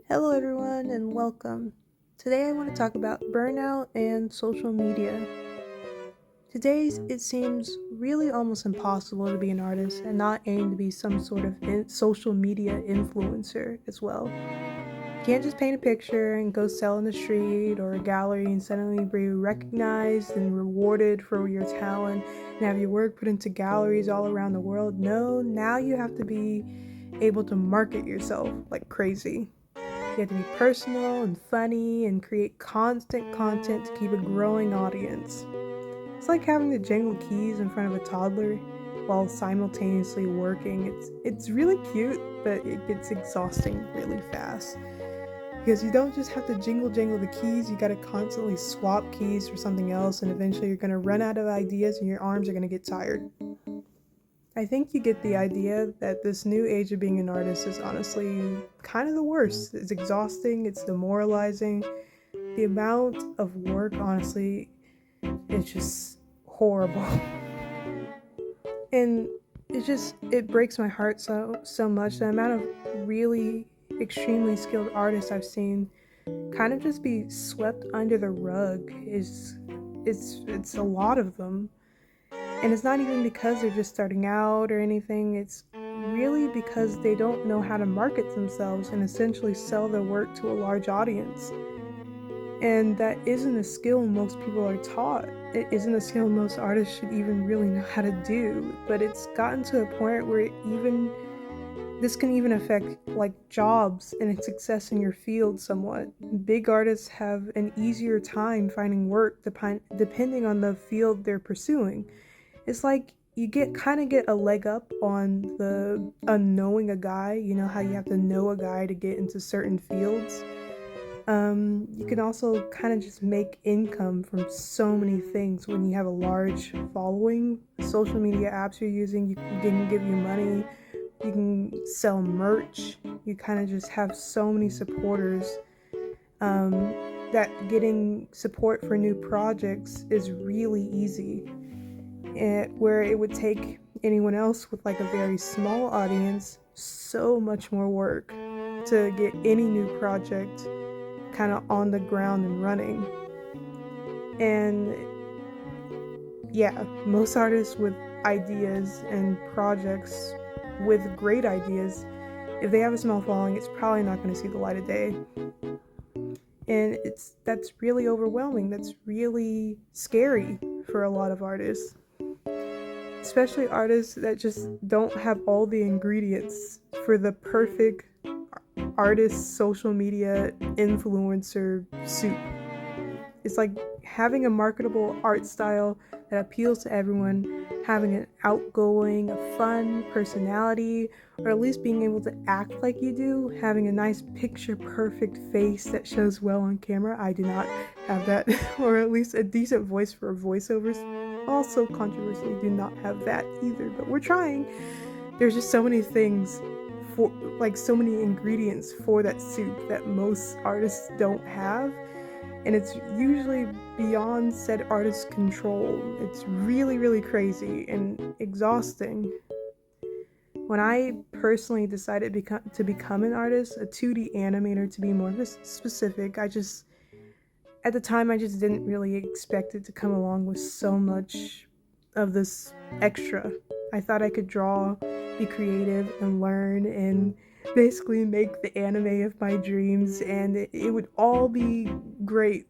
Hello, everyone, and welcome. Today, I want to talk about burnout and social media. Today, it seems really almost impossible to be an artist and not aim to be some sort of social media influencer as well. You can't just paint a picture and go sell in the street or a gallery and suddenly be recognized and rewarded for your talent and have your work put into galleries all around the world. No, now you have to be able to market yourself like crazy. You have to be personal and funny and create constant content to keep a growing audience. It's like having to jangle keys in front of a toddler while simultaneously working. It's really cute, but it gets exhausting really fast. Because you don't just have to jingle the keys, you gotta constantly swap keys for something else, and eventually you're gonna run out of ideas and your arms are gonna get tired. I think you get the idea that this new age of being an artist is honestly kind of the worst. It's exhausting, it's demoralizing. The amount of work, honestly, is just horrible. And it breaks my heart so much. The amount of really extremely skilled artists I've seen kind of just be swept under the rug is it's a lot of them. And it's not even because they're just starting out or anything, it's really because they don't know how to market themselves and essentially sell their work to a large audience. And that isn't a skill most people are taught. It isn't a skill most artists should even really know how to do. But it's gotten to a point where this can even affect like jobs and success in your field somewhat. Big artists have an easier time finding work depending on the field they're pursuing. It's like you get a leg up on the unknowing a guy. You know how you have to know a guy to get into certain fields. You can also kind of just make income from so many things when you have a large following. Social media apps you're using, you can give you money. You can sell merch. You kind of just have so many supporters. That getting support for new projects is really easy. Where it would take anyone else with like a very small audience so much more work to get any new project kind of on the ground and running. And yeah, most artists with ideas and projects with great ideas, if they have a small following, it's probably not going to see the light of day. And that's really overwhelming. That's really scary for a lot of artists, especially artists that just don't have all the ingredients for the perfect artist social media influencer soup. It's like having a marketable art style that appeals to everyone, having an outgoing, fun personality, or at least being able to act like you do, having a nice picture perfect face that shows well on camera. I do not have that, or at least a decent voice for voiceovers. Also, controversially, do not have that either, but we're trying. There's just so many things for, like, so many ingredients for that soup that most artists don't have, and it's usually beyond said artist's control. It's really, really crazy and exhausting. When I personally decided to become an artist, a 2D animator to be more specific, at the time, I just didn't really expect it to come along with so much of this extra. I thought I could draw, be creative, and learn, and basically make the anime of my dreams, and it would all be great.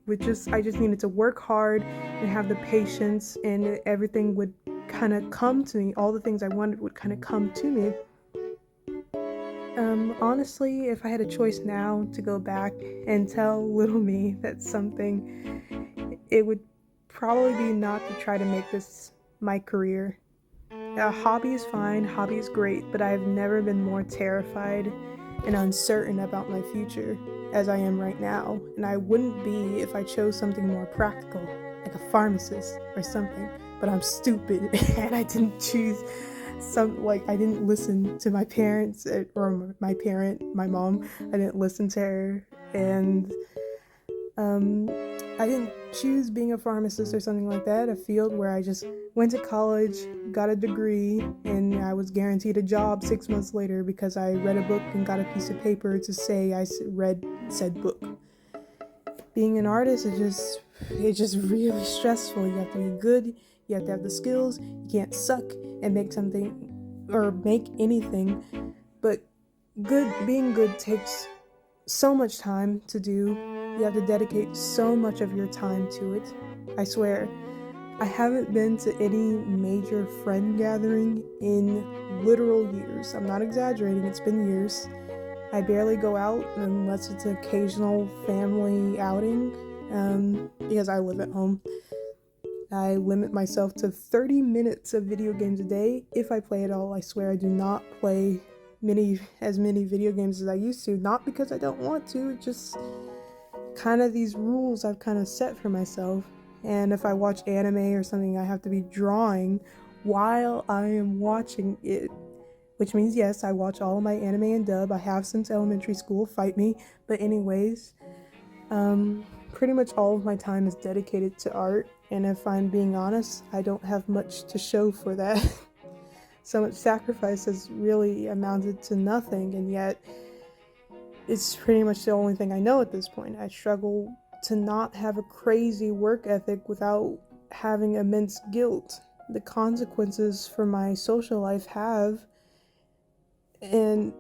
I just needed to work hard and have the patience, and everything would kind of come to me. All the things I wanted would kind of come to me. Honestly, if I had a choice now to go back and tell little me that something, it would probably be not to try to make this my career. A hobby is fine, hobby is great, but I've never been more terrified and uncertain about my future as I am right now. And I wouldn't be if I chose something more practical, like a pharmacist or something. But I'm stupid and I didn't choose I didn't listen to my parents or my mom. I didn't listen to her, and I didn't choose being a pharmacist or something like that, a field where I just went to college, got a degree, and I was guaranteed a job 6 months later because I read a book and got a piece of paper to say I read said book. Being an artist it's just really stressful. You have to be good, you have to have the skills, you can't suck and make something or make anything. But being good takes so much time to do. You have to dedicate so much of your time to it. I swear, I haven't been to any major friend gathering in literal years. I'm not exaggerating, it's been years. I barely go out unless it's an occasional family outing, because I live at home. I limit myself to 30 minutes of video games a day if I play at all. I swear I do not play as many video games as I used to, not because I don't want to, just kind of these rules I've kind of set for myself. And if I watch anime or something, I have to be drawing while I am watching it, which means yes, I watch all of my anime in dub. I have since elementary school, fight me. But anyways, pretty much all of my time is dedicated to art, and if I'm being honest, I don't have much to show for that. So much sacrifice has really amounted to nothing, and yet it's pretty much the only thing I know at this point. I struggle to not have a crazy work ethic without having immense guilt. The consequences for my social life have been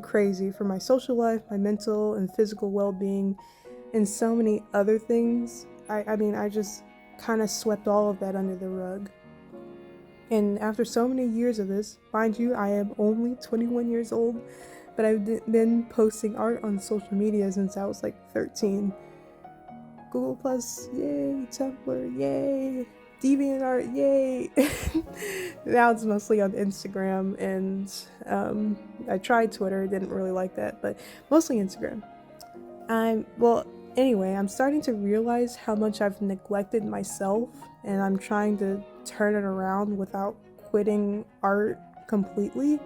crazy for my social life, my mental and physical well-being, and so many other things. I just kind of swept all of that under the rug. And after so many years of this, mind you, I am only 21 years old, but I've been posting art on social media since I was like 13. Google Plus, yay, Tumblr, yay, DeviantArt, yay. Now it's mostly on Instagram, and I tried Twitter, didn't really like that, but mostly Instagram. I'm starting to realize how much I've neglected myself, and I'm trying to turn it around without quitting art completely.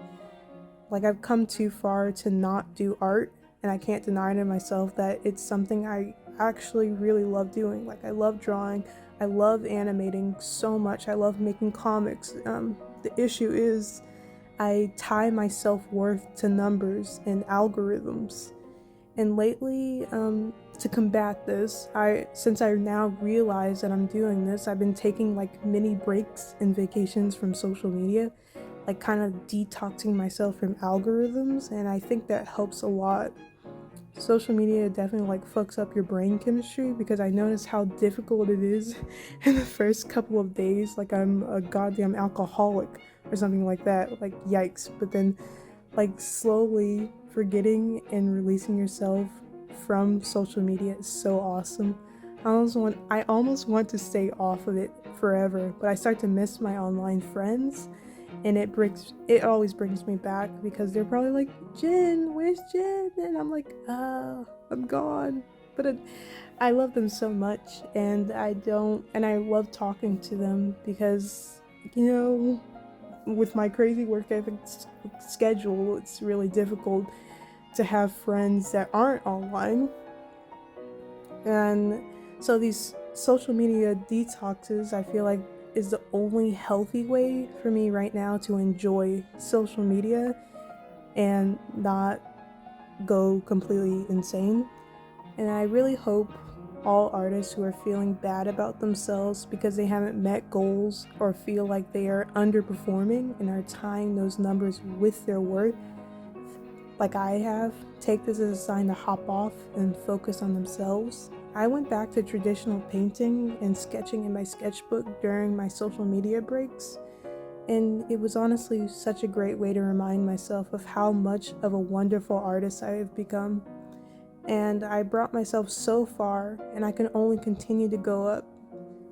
Like, I've come too far to not do art, and I can't deny to myself that it's something I actually really love doing. Like, I love drawing, I love animating so much, I love making comics. The issue is I tie my self-worth to numbers and algorithms. And lately, to combat this, since I now realize that I'm doing this, I've been taking like mini breaks and vacations from social media, like kind of detoxing myself from algorithms, and I think that helps a lot. Social media definitely like fucks up your brain chemistry, because I notice how difficult it is in the first couple of days, like I'm a goddamn alcoholic or something like that, like yikes. But then like slowly forgetting and releasing yourself from social media is so awesome. I almost want to stay off of it forever, but I start to miss my online friends, and it always brings me back, because they're probably like, Jen, where's Jen? And I'm like, I'm gone. But I love them so much, and I love talking to them, because, with my crazy work ethic schedule, it's really difficult to have friends that aren't online. And so these social media detoxes, I feel like, is the only healthy way for me right now to enjoy social media and not go completely insane. And I really hope all artists who are feeling bad about themselves because they haven't met goals, or feel like they are underperforming and are tying those numbers with their worth, like I have, take this as a sign to hop off and focus on themselves. I went back to traditional painting and sketching in my sketchbook during my social media breaks, and it was honestly such a great way to remind myself of how much of a wonderful artist I have become. And I brought myself so far, and I can only continue to go up,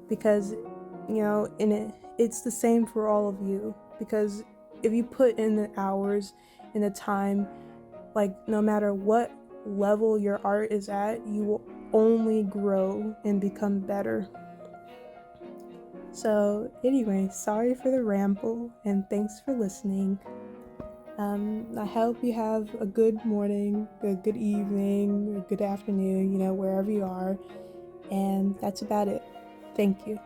because, it's the same for all of you, because if you put in the hours and the time, like, no matter what level your art is at, you will only grow and become better. So anyway, sorry for the ramble, and thanks for listening. I hope you have a good morning, a good evening, a good afternoon, wherever you are. And that's about it. Thank you.